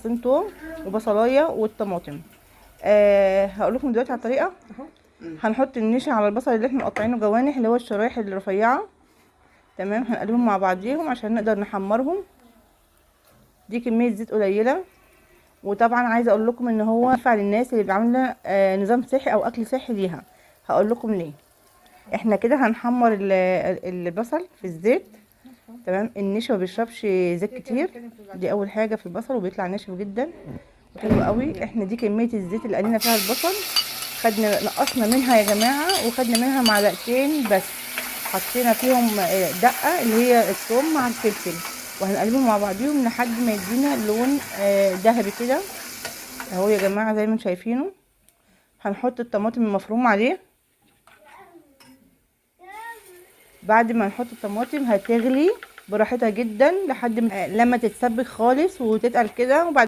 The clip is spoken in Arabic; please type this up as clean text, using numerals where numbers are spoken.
توم وبصلايه والطماطم. هقول لكم دلوقتي على الطريقه. هنحط النشا على البصل اللي احنا مقطعينه جوانح، اللي هو الشرايح الرفيعه. تمام، هنقلبهم مع بعضيهم عشان نقدر نحمرهم. دي كميه زيت قليله. وطبعا عايزه اقول لكم ان هو ينفع للناس اللي عامله نظام صحي او اكل صحي ليها. هقول لكم ليه. احنا كده هنحمر البصل في الزيت. تمام، النشا ما بيشربش زيت كتير. دي اول حاجه في البصل، وبيطلع ناشف جدا وحلو قوي. احنا دي كميه الزيت اللي قلينا فيها البصل، خدنا نقصنا منها يا جماعه، وخدنا منها معلقتين بس، حطينا فيهم دقه اللي هي الثوم مع الفلفل، وهنقلبهم مع بعضيهم لحد ما يدينا لون ذهبي كده اهو يا جماعه زي ما انتم شايفينه. هنحط الطماطم المفروم عليه. بعد ما نحط الطماطم هتغلي براحتها جدا لحد ما لما تتسبك خالص وتتقل كده، وبعد